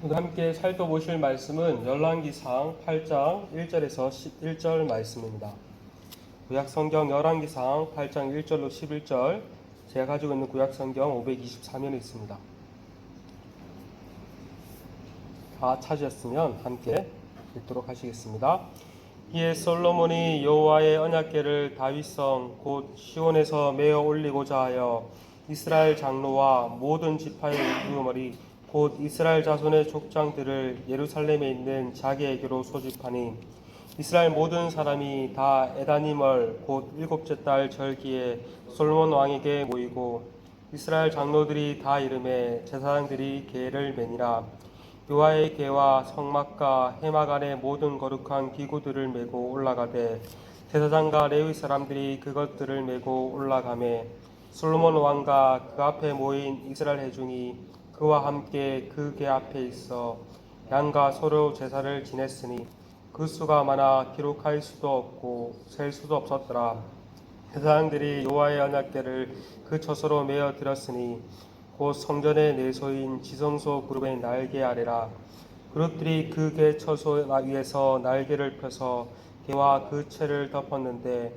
오늘 함께 살펴보실 말씀은 열왕기상 8장 1절에서 11절 말씀입니다. 구약성경 열왕기상 8장 1절로 11절, 제가 가지고 있는 구약성경 523면에 있습니다. 다 찾으셨으면 함께 읽도록 하시겠습니다. 이에 솔로몬이 여호와의 언약궤를 다윗성 곧 시온에서 메어 올리고자 하여 이스라엘 장로와 모든 지파의 우두머리 곧 이스라엘 자손의 족장들을 예루살렘에 있는 자기에게로 소집하니 이스라엘 모든 사람이 다 에다님월 곧 일곱째 달 절기에 솔로몬 왕에게 모이고 이스라엘 장로들이 다 이름에 제사장들이 궤를 매니라. 여호와의 궤와 성막과 해막 안에 모든 거룩한 기구들을 메고 올라가되 제사장과 레위 사람들이 그것들을 메고 올라가매 솔로몬 왕과 그 앞에 모인 이스라엘 회중이 그와 함께 그 궤 앞에 있어 양과 소로 제사를 지냈으니 그 수가 많아 기록할 수도 없고 셀 수도 없었더라. 제사장들이 여호와의 언약궤를 그 처소로 메어 들었으니 곧 성전의 내소인 지성소 그룹의 날개 아래라. 그룹들이 그 궤 처소 위에서 날개를 펴서 궤와 그 채를 덮었는데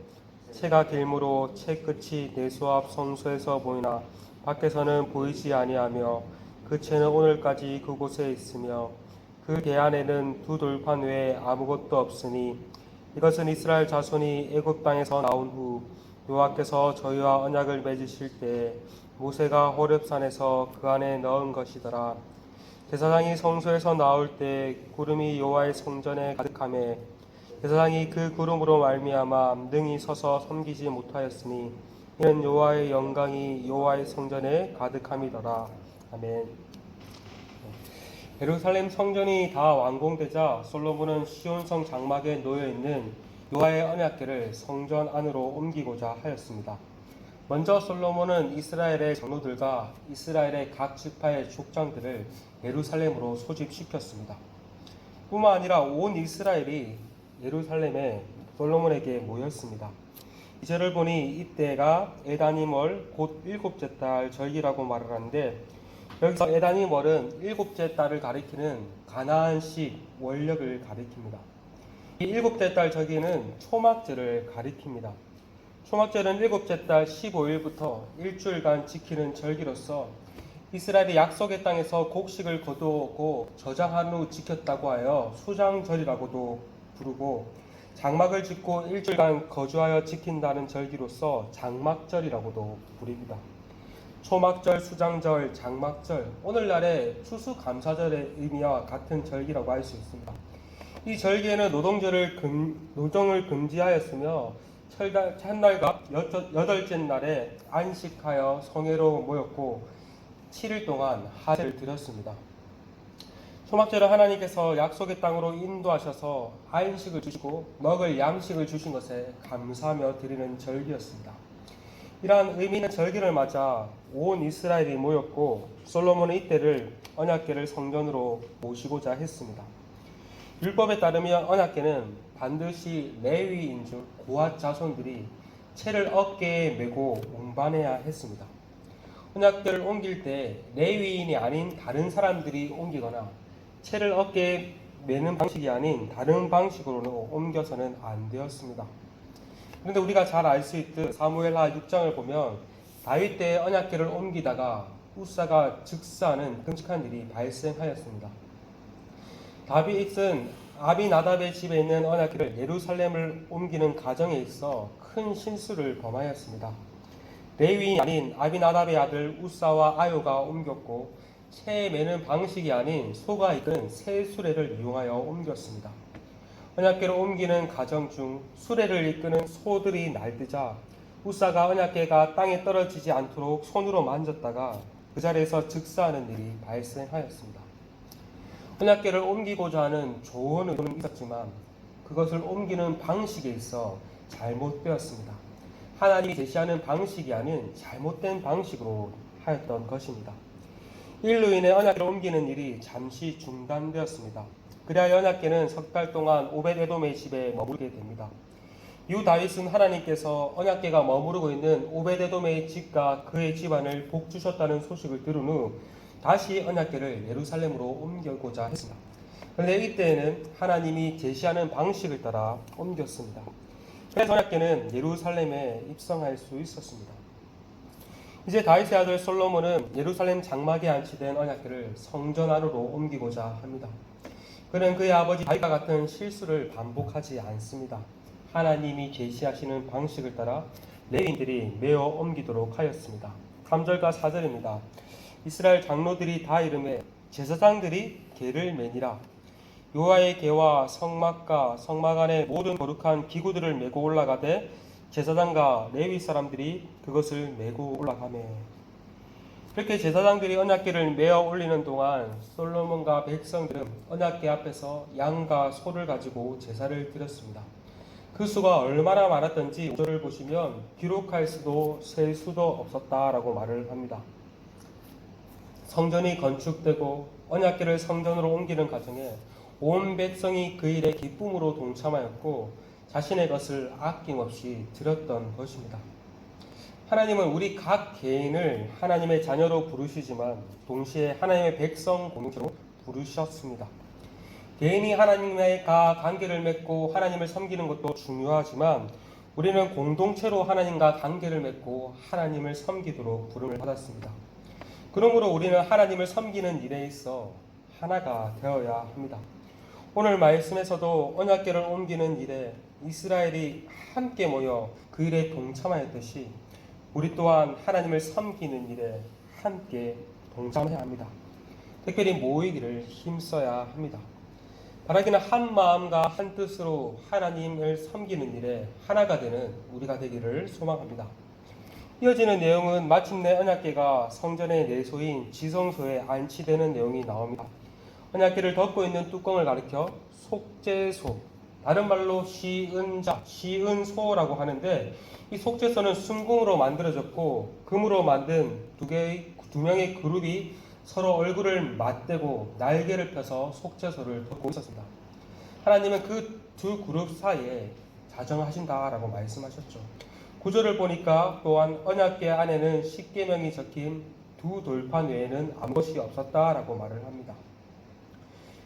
채가 길므로 채 끝이 내소 앞 성소에서 보이나 밖에서는 보이지 아니하며 그 채는 오늘까지 그곳에 있으며 그 궤 안에는 두 돌판 외에 아무것도 없으니 이것은 이스라엘 자손이 애굽 땅에서 나온 후 여호와께서 저희와 언약을 맺으실 때 모세가 호렙산에서 그 안에 넣은 것이더라. 제사장이 성소에서 나올 때 구름이 여호와의 성전에 가득하매 제사장이 그 구름으로 말미암아 능히 서서 섬기지 못하였으니 이는 여호와의 영광이 여호와의 성전에 가득함이더라. 아멘. 예루살렘 성전이 다 완공되자 솔로몬은 시온성 장막에 놓여있는 여호와의 언약궤를 성전 안으로 옮기고자 하였습니다. 먼저 솔로몬은 이스라엘의 장로들과 이스라엘의 각 지파의 족장들을 예루살렘으로 소집시켰습니다. 뿐만 아니라 온 이스라엘이 예루살렘에 솔로몬에게 모였습니다. 이 절을 보니 이때가 에다님월 곧 일곱째 달 절기라고 말을 하는데 여기서 에다님월은 일곱째 달을 가리키는 가나안식 원력을 가리킵니다. 이 일곱째 달 절기는 초막절을 가리킵니다. 초막절은 일곱째 달 15일부터 일주일간 지키는 절기로서 이스라엘이 약속의 땅에서 곡식을 거두고 저장한 후 지켰다고 하여 수장절이라고도 부르고 장막을 짓고 일주일간 거주하여 지킨다는 절기로서 장막절이라고도 부릅니다. 초막절, 수장절, 장막절, 오늘날의 추수감사절의 의미와 같은 절기라고 할 수 있습니다. 이 절기에는 노동을 금지하였으며 첫날과 여덟째 날에 안식하여 성회로 모였고 7일 동안 하제를 드렸습니다. 초막절은 하나님께서 약속의 땅으로 인도하셔서 안식을 주시고 먹을 양식을 주신 것에 감사하며 드리는 절기였습니다. 이러한 의미 있는 절기를 맞아 온 이스라엘이 모였고 솔로몬은 이때를 언약궤를 성전으로 모시고자 했습니다. 율법에 따르면 언약궤는 반드시 레위인 중 고핫 자손들이 채를 어깨에 메고 운반해야 했습니다. 언약궤를 옮길 때 레위인이 아닌 다른 사람들이 옮기거나 채를 어깨에 메는 방식이 아닌 다른 방식으로는 옮겨서는 안 되었습니다. 그런데 우리가 잘 알 수 있듯 사무엘하 6장을 보면 다윗 때의 언약궤를 옮기다가 우사가 즉사하는 끔찍한 일이 발생하였습니다. 다윗은 아비나답의 집에 있는 언약궤를 예루살렘을 옮기는 과정에 있어 큰 실수를 범하였습니다. 레위인이 아닌 아비나답의 아들 우사와 아요가 옮겼고 채에 매는 방식이 아닌 소가 이끄는 새 수레를 이용하여 옮겼습니다. 언약궤를 옮기는 과정 중 수레를 이끄는 소들이 날뛰자 우사가 언약궤가 땅에 떨어지지 않도록 손으로 만졌다가 그 자리에서 즉사하는 일이 발생하였습니다. 언약궤를 옮기고자 하는 좋은 의도는 있었지만 그것을 옮기는 방식에 있어 잘못되었습니다. 하나님이 제시하는 방식이 아닌 잘못된 방식으로 하였던 것입니다. 이로 인해 언약궤를 옮기는 일이 잠시 중단되었습니다. 그리하여 언약궤는 석 달 동안 오벳에돔의 집에 머무르게 됩니다. 이후 다윗은 하나님께서 언약궤가 머무르고 있는 오벳에돔의 집과 그의 집안을 복 주셨다는 소식을 들은 후 다시 언약궤를 예루살렘으로 옮기고자 했습니다. 그런데 이때에는 하나님이 제시하는 방식을 따라 옮겼습니다. 그래서 언약궤는 예루살렘에 입성할 수 있었습니다. 이제 다윗의 아들 솔로몬은 예루살렘 장막에 안치된 언약궤를 성전 안으로 옮기고자 합니다. 그는 그의 아버지 다윗과 같은 실수를 반복하지 않습니다. 하나님이 제시하시는 방식을 따라 레위인들이 메어 옮기도록 하였습니다. 3절과 4절입니다. 이스라엘 장로들이 다 이르매 제사장들이 궤를 매니라. 여호와의 궤와 성막과 성막 안의 모든 거룩한 기구들을 메고 올라가되 제사장과 레위 사람들이 그것을 메고 올라가매. 이렇게 제사장들이 언약궤를 메어 올리는 동안 솔로몬과 백성들은 언약궤 앞에서 양과 소를 가지고 제사를 드렸습니다. 그 수가 얼마나 많았던지 5절을 보시면 기록할 수도 셀 수도 없었다라고 말을 합니다. 성전이 건축되고 언약궤를 성전으로 옮기는 과정에 온 백성이 그 일에 기쁨으로 동참하였고 자신의 것을 아낌없이 드렸던 것입니다. 하나님은 우리 각 개인을 하나님의 자녀로 부르시지만 동시에 하나님의 백성 공동체로 부르셨습니다. 개인이 하나님과 관계를 맺고 하나님을 섬기는 것도 중요하지만 우리는 공동체로 하나님과 관계를 맺고 하나님을 섬기도록 부름을 받았습니다. 그러므로 우리는 하나님을 섬기는 일에 있어 하나가 되어야 합니다. 오늘 말씀에서도 언약궤를 옮기는 일에 이스라엘이 함께 모여 그 일에 동참하였듯이 우리 또한 하나님을 섬기는 일에 함께 동참해야 합니다. 특별히 모이기를 힘써야 합니다. 바라기는 한 마음과 한 뜻으로 하나님을 섬기는 일에 하나가 되는 우리가 되기를 소망합니다. 이어지는 내용은 마침내 언약궤가 성전의 내소인 지성소에 안치되는 내용이 나옵니다. 언약궤를 덮고 있는 뚜껑을 가리켜 속죄소, 다른 말로 시은자, 시은소라고 하는데 이 속죄소는 순금으로 만들어졌고 금으로 만든 두 명의 그룹이 서로 얼굴을 맞대고 날개를 펴서 속죄소를 덮고 있었습니다. 하나님은 그 두 그룹 사이에 자정하신다라고 말씀하셨죠. 구절을 보니까 또한 언약궤 안에는 십계명이 적힌 두 돌판 외에는 아무것이 없었다라고 말을 합니다.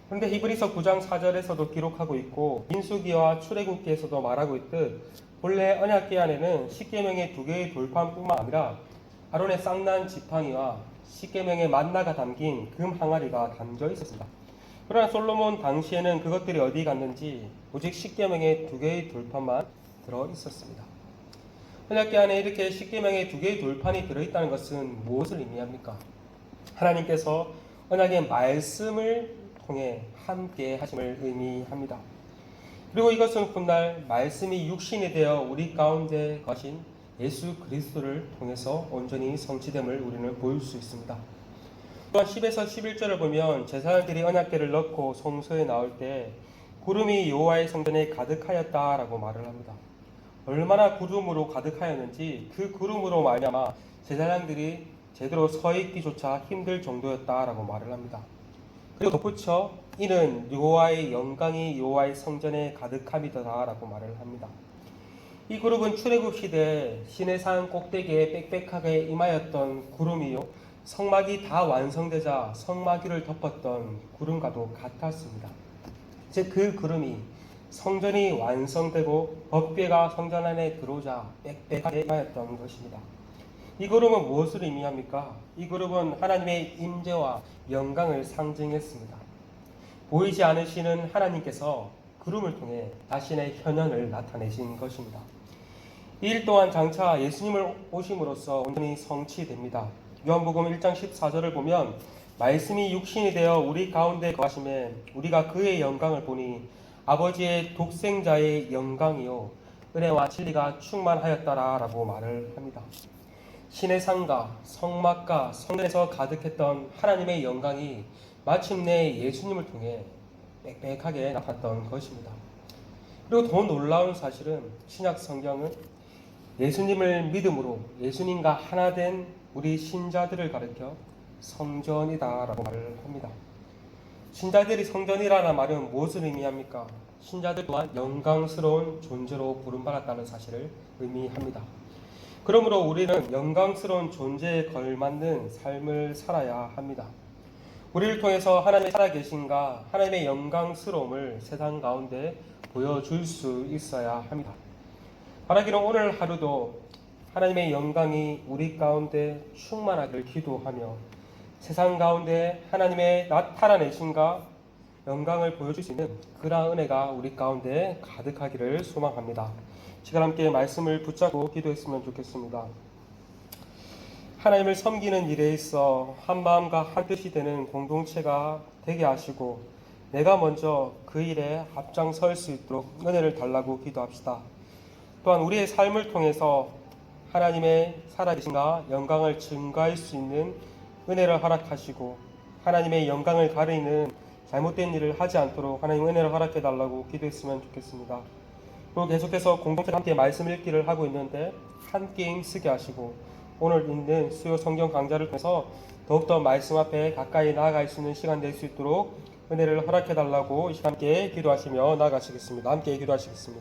그런데 히브리서 9장 4절에서도 기록하고 있고 민수기와 출애굽기에서도 말하고 있듯 본래 언약궤 안에는 십계명의 두 개의 돌판뿐만 아니라 아론의 쌍난 지팡이와 십계명의 만나가 담긴 금 항아리가 담겨 있었습니다. 그러나 솔로몬 당시에는 그것들이 어디 갔는지 오직 십계명의 두 개의 돌판만 들어 있었습니다. 언약궤 안에 이렇게 십계명의 두 개의 돌판이 들어있다는 것은 무엇을 의미합니까? 하나님께서 언약의 말씀을 통해 함께 하심을 의미합니다. 그리고 이것은 훗날 말씀이 육신이 되어 우리 가운데 거하신 예수 그리스도를 통해서 온전히 성취됨을 우리는 볼 수 있습니다. 또한 10에서 11절을 보면 제사장들이 언약궤를 넣고 성소에 나올 때 구름이 여호와의 성전에 가득하였다라고 말을 합니다. 얼마나 구름으로 가득하였는지 그 구름으로 말미암아 제사장들이 제대로 서 있기조차 힘들 정도였다라고 말을 합니다. 그리고 덧붙여 이는 여호와의 영광이 여호와의 성전에 가득함이더라라고 말을 합니다. 이 그룹은 출애굽 시대에 시내산 꼭대기에 빽빽하게 임하였던 구름이요 성막이 다 완성되자 성막 위를 덮었던 구름과도 같았습니다. 즉 그 구름이 성전이 완성되고 법궤가 성전 안에 들어오자 빽빽하게 임하였던 것입니다. 이 그룹은 무엇을 의미합니까? 이 그룹은 하나님의 임재와 영광을 상징했습니다. 보이지 않으시는 하나님께서 구름을 통해 자신의 현현을 나타내신 것입니다. 이 일 또한 장차 예수님을 오심으로써 온전히 성취됩니다. 요한복음 1장 14절을 보면 말씀이 육신이 되어 우리 가운데 거하심에 우리가 그의 영광을 보니 아버지의 독생자의 영광이요 은혜와 진리가 충만하였더라라고 말을 합니다. 신의 상과 성막과 성전에서 가득했던 하나님의 영광이 마침내 예수님을 통해 빽빽하게 나타났던 것입니다. 그리고 더 놀라운 사실은 신약 성경은 예수님을 믿음으로 예수님과 하나 된 우리 신자들을 가리켜 성전이다라고 말을 합니다. 신자들이 성전이라는 말은 무엇을 의미합니까? 신자들 또한 영광스러운 존재로 부름받았다는 사실을 의미합니다. 그러므로 우리는 영광스러운 존재에 걸맞는 삶을 살아야 합니다. 우리를 통해서 하나님의 살아계신가, 하나님의 영광스러움을 세상 가운데 보여줄 수 있어야 합니다. 바라기는 오늘 하루도 하나님의 영광이 우리 가운데 충만하기를 기도하며 세상 가운데 하나님의 나타나내신가 영광을 보여줄 수 있는 그러한 은혜가 우리 가운데 가득하기를 소망합니다. 시간 함께 말씀을 붙잡고 기도했으면 좋겠습니다. 하나님을 섬기는 일에 있어 한 마음과 한 뜻이 되는 공동체가 되게 하시고 내가 먼저 그 일에 앞장설 수 있도록 은혜를 달라고 기도합시다. 또한 우리의 삶을 통해서 하나님의 살아계신가 영광을 증거할 수 있는 은혜를 허락하시고 하나님의 영광을 가리는 잘못된 일을 하지 않도록 하나님 은혜를 허락해 달라고 기도했으면 좋겠습니다. 그리고 계속해서 공동체가 함께 말씀 읽기를 하고 있는데 함께 힘쓰게 하시고 오늘 있는 수요 성경 강좌를 통해서 더욱더 말씀 앞에 가까이 나아갈 수 있는 시간 될 수 있도록 은혜를 허락해 달라고 이 시간 함께 기도하시며 나아가시겠습니다. 함께 기도하시겠습니다.